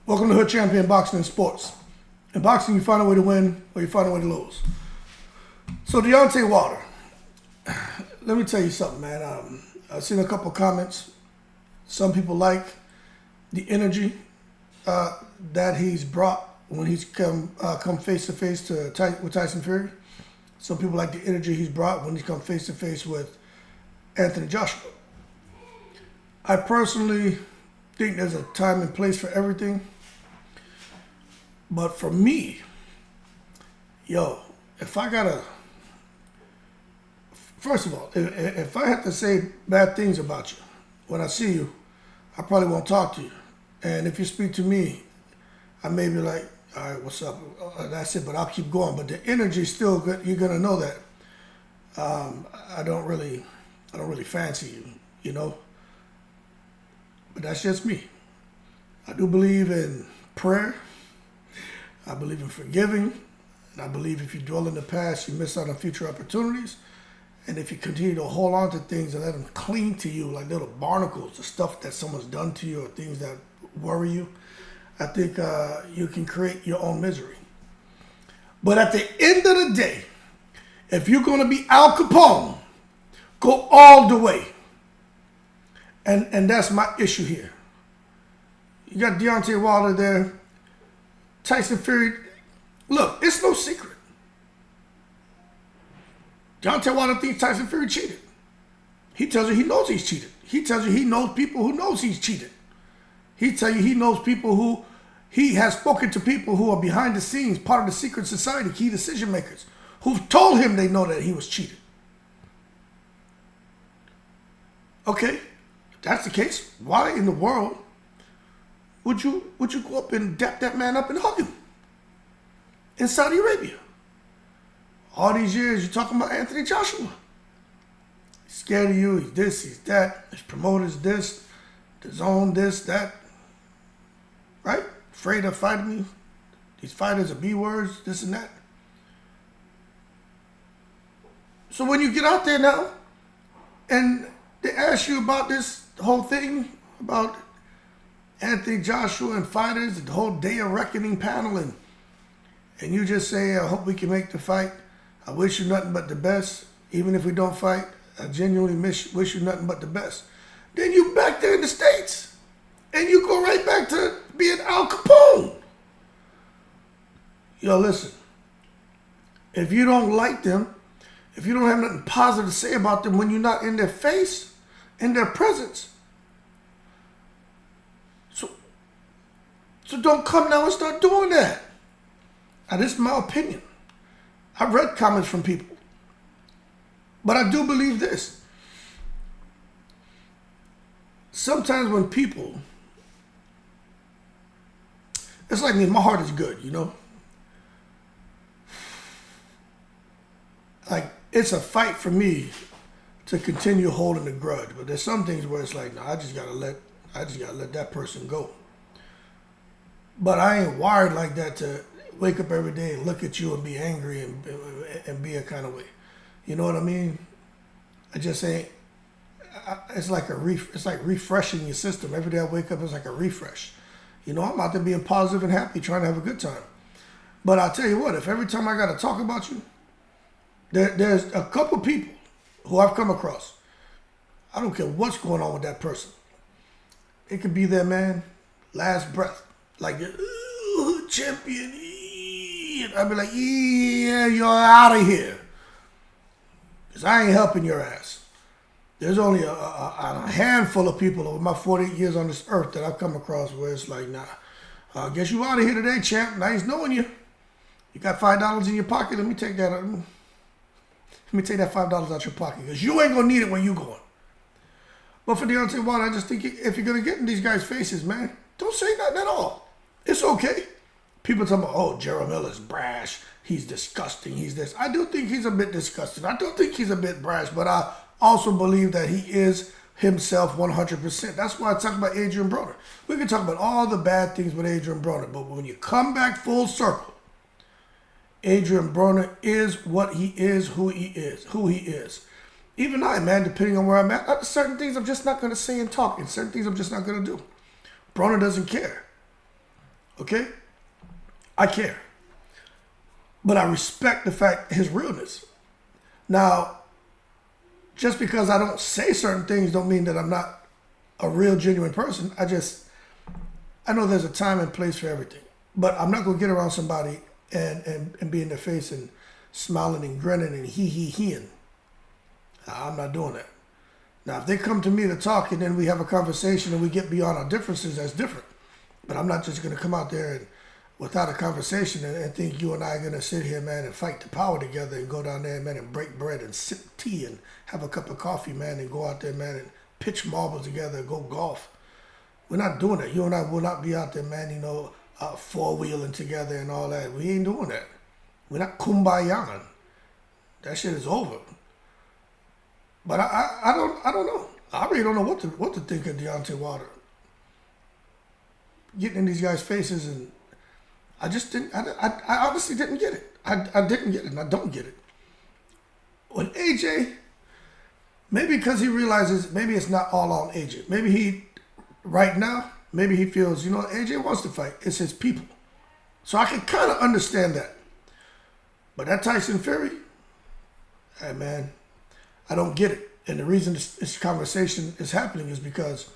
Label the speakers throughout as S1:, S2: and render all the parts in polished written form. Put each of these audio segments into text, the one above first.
S1: Welcome to Hood Champion Boxing and Sports. In boxing, you find a way to win or you find a way to lose. So Deontay Wilder, let me tell you something, man. I've seen a couple comments. Some people like the energy that he's brought when he's come face to face with Tyson Fury. Some people like the energy he's brought when he's come face to face with Anthony Joshua. I personally think there's a time and place for everything. But for me, if I gotta, first of all, if I have to say bad things about you when I see you, I probably won't talk to you. And if you speak to me, I may be like, all right, what's up? That's it, but I'll keep going. But the energy's still good. You're gonna know that. I don't really fancy you, you know. But that's just me. I do believe in prayer. I believe in forgiving. And I believe if you dwell in the past, you miss out on future opportunities. And if you continue to hold on to things and let them cling to you like little barnacles, the stuff that someone's done to you or things that worry you, I think you can create your own misery. But at the end of the day, if you're going to be Al Capone, go all the way. And that's my issue here. You got Deontay Wilder there. Tyson Fury. Look, it's no secret. Deontay Wilder thinks Tyson Fury cheated. He tells you he knows he's cheated. He tells you he knows people who knows he's cheated. He tells you he knows people who he has spoken to people who are behind the scenes, part of the secret society, key decision makers, who've told him they know that he was cheated. Okay, if that's the case, why in the world would you go up and dap that man up and hug him in Saudi Arabia? All these years you're talking about Anthony Joshua. He's scared of you, he's this, he's that, his promoters this, the zone this, that. Right? Afraid of fighting me. These fighters are B words, this and that. So when you get out there now and they ask you about this whole thing, about Anthony Joshua and fighters, the whole Day of Reckoning panel, and you just say, I hope we can make the fight. I wish you nothing but the best. Even if we don't fight, I genuinely wish you nothing but the best. Then you back there in the States, and you go right back to being Al Capone. Yo, listen. If you don't like them, if you don't have nothing positive to say about them when you're not in their face, in their presence, so don't come now and start doing that. Now, this is my opinion. I've read comments from people. But I do believe this. Sometimes when people, it's like me, my heart is good, you know? Like, it's a fight for me to continue holding the grudge. But there's some things where it's like, no, I just gotta let that person go. But I ain't wired like that to wake up every day and look at you and be angry and be a kind of way. You know what I mean? I just ain't. It's like it's like refreshing your system. Every day I wake up, it's like a refresh. You know, I'm out there being positive and happy, trying to have a good time. But I'll tell you what, if every time I got to talk about you, there's a couple people who I've come across. I don't care what's going on with that person. It could be their man, last breath. Like, champion. I'd be like, yeah, you're out of here. Because I ain't helping your ass. There's only a handful of people over my 48 years on this earth that I've come across where it's like, nah, I guess you out of here today, champ. Nice knowing you. You got $5 in your pocket. Let me take that. Let me take that $5 out your pocket because you ain't gonna need it when you going. But for Deontay Wilder, I just think if you're gonna get in these guys' faces, man, don't say nothing at all. It's okay. People talk about, oh, Jarrell Miller's brash. He's disgusting. He's this. I do think he's a bit disgusting. I do think he's a bit brash, but I also believe that he is himself 100%. That's why I talk about Adrian Broner. We can talk about all the bad things with Adrian Broner, but when you come back full circle, Adrian Broner is what he is, who he is. Even I, man, depending on where I'm at, certain things I'm just not going to say and talk, and certain things I'm just not going to do. Broner doesn't care. Okay? I care. But I respect the fact, his realness. Now, just because I don't say certain things don't mean that I'm not a real, genuine person. I know there's a time and place for everything. But I'm not going to get around somebody and be in their face and smiling and grinning and he-ing. I'm not doing that. Now, if they come to me to talk and then we have a conversation and we get beyond our differences, that's different. But I'm not just going to come out there and without a conversation and think you and I are going to sit here, man, and fight the power together and go down there, man, and break bread and sip tea and have a cup of coffee, man, and go out there, man, and pitch marbles together and go golf. We're not doing that. You and I will not be out there, man, four-wheeling together and all that. We ain't doing that. We're not kumbayaing. That shit is over. But I don't know. I really don't know what to think of Deontay Wilder. Getting in these guys' faces, and I just didn't. I honestly didn't get it. I didn't get it, and I don't get it. When AJ, maybe because he realizes maybe it's not all on AJ. Maybe right now, maybe he feels, AJ wants to fight. It's his people. So I can kind of understand that. But that Tyson Fury, hey man, I don't get it. And the reason this conversation is happening is because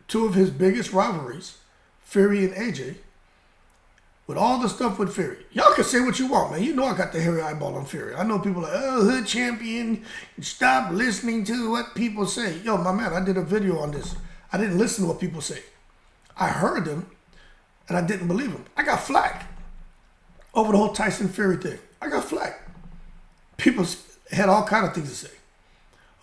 S1: two of his biggest rivalries, Fury and AJ, with all the stuff with Fury. Y'all can say what you want, man. You know I got the hairy eyeball on Fury. I know people are like, oh, hood champion, stop listening to what people say. Yo, my man, I did a video on this. I didn't listen to what people say. I heard them, and I didn't believe them. I got flack over the whole Tyson Fury thing. I got flack. People had all kind of things to say.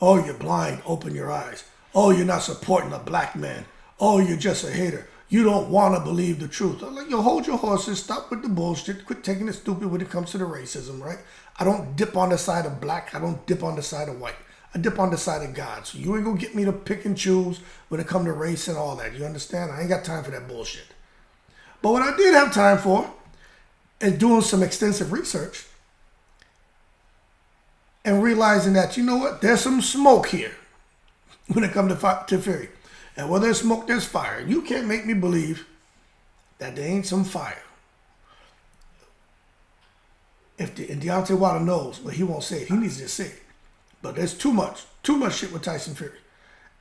S1: Oh, you're blind. Open your eyes. Oh, you're not supporting a black man. Oh, you're just a hater. You don't want to believe the truth. I'm like, yo, hold your horses. Stop with the bullshit. Quit taking it stupid when it comes to the racism, right? I don't dip on the side of black. I don't dip on the side of white. I dip on the side of God. So you ain't going to get me to pick and choose when it comes to race and all that. You understand? I ain't got time for that bullshit. But what I did have time for is doing some extensive research and realizing that, you know what? There's some smoke here when it comes to Fury. And where there's smoke, there's fire. You can't make me believe that there ain't some fire. And Deontay Wilder knows, but he won't say it. He needs to say it. But there's too much shit with Tyson Fury.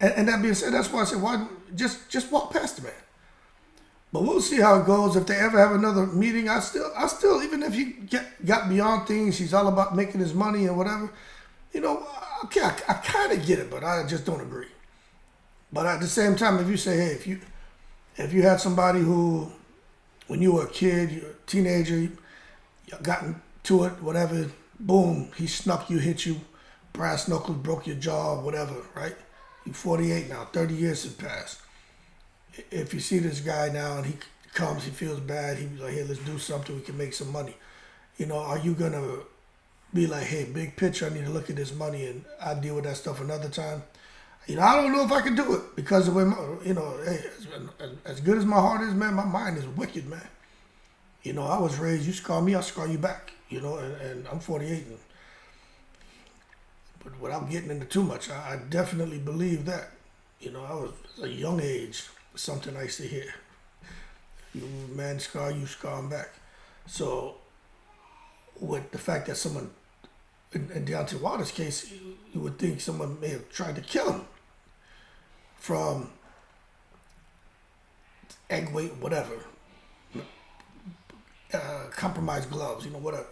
S1: And that being said, that's why I said, why just walk past the man. But we'll see how it goes. If they ever have another meeting, I still, even if he got beyond things, he's all about making his money and whatever. Okay, I kind of get it, but I just don't agree. But at the same time, if you say, hey, if you had somebody who, when you were a kid, you're a teenager, you got into it, whatever, boom, he snuck you, hit you, brass knuckles, broke your jaw, whatever, right? You're 48 now, 30 years have passed. If you see this guy now and he comes, he feels bad, he's like, hey, let's do something, we can make some money. Are you going to be like, hey, big picture, I need to look at this money and I'll deal with that stuff another time? I don't know if I can do it because of the way hey, as good as my heart is, man, my mind is wicked, man. I was raised, you scar me, I'll scar you back, and I'm 48. But without getting into too much, I definitely believe that. I was a young age, something I used to hear. Man scar you, scar him back. So with the fact that someone, in Deontay Wilder's case, you would think someone may have tried to kill him from egg weight, whatever, compromised gloves, whatever,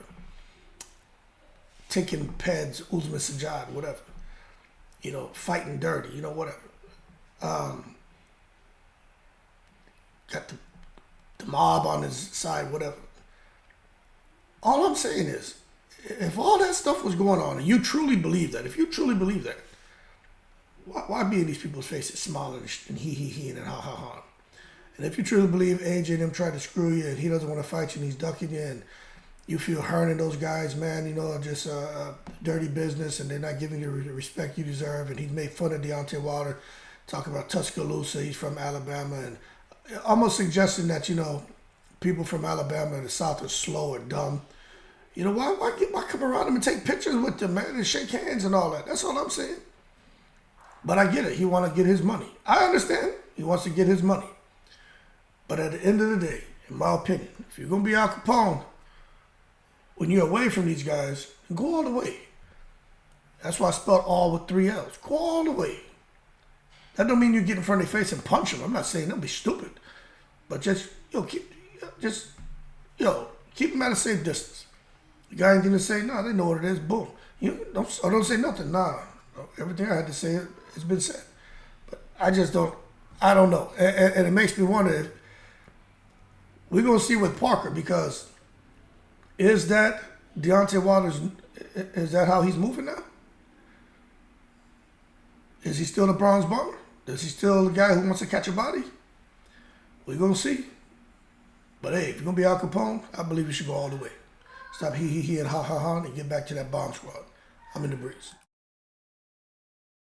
S1: taking Peds, Uzman Sajad, whatever, fighting dirty, whatever. Got the mob on his side, whatever. All I'm saying is, if all that stuff was going on and you truly believe that, why be in these people's faces smiling and he and ha ha ha? And if you truly believe AJ and them tried to screw you and he doesn't want to fight you and he's ducking you and you feel Hearn and those guys, man, just dirty business and they're not giving you the respect you deserve, and he's made fun of Deontay Wilder, talking about Tuscaloosa, he's from Alabama, and almost suggesting that, people from Alabama and the South are slow or dumb. Why come around him and take pictures with them, man, and shake hands and all that? That's all I'm saying. But I get it. He want to get his money. I understand. He wants to get his money. But at the end of the day, in my opinion, if you're gonna be Al Capone, when you're away from these guys, go all the way. That's why I spelled all with 3 L's. Go all the way. That don't mean you get in front of their face and punch them. I'm not saying don't be stupid, but just keep them at a safe distance. The guy ain't gonna say no. They know what it is. Boom. You don't say nothing. Nah. Everything I had to say has been said. But I just don't. I don't know, and it makes me wonder if we're gonna see with Parker, because is that Deontay Wilder's? Is that how he's moving now? Is he still the bronze bomber? Is he still the guy who wants to catch a body? We're gonna see. But hey, if you're gonna be Al Capone, I believe you should go all the way. Stop he and ha and get back to that bomb squad. I'm in the breeze.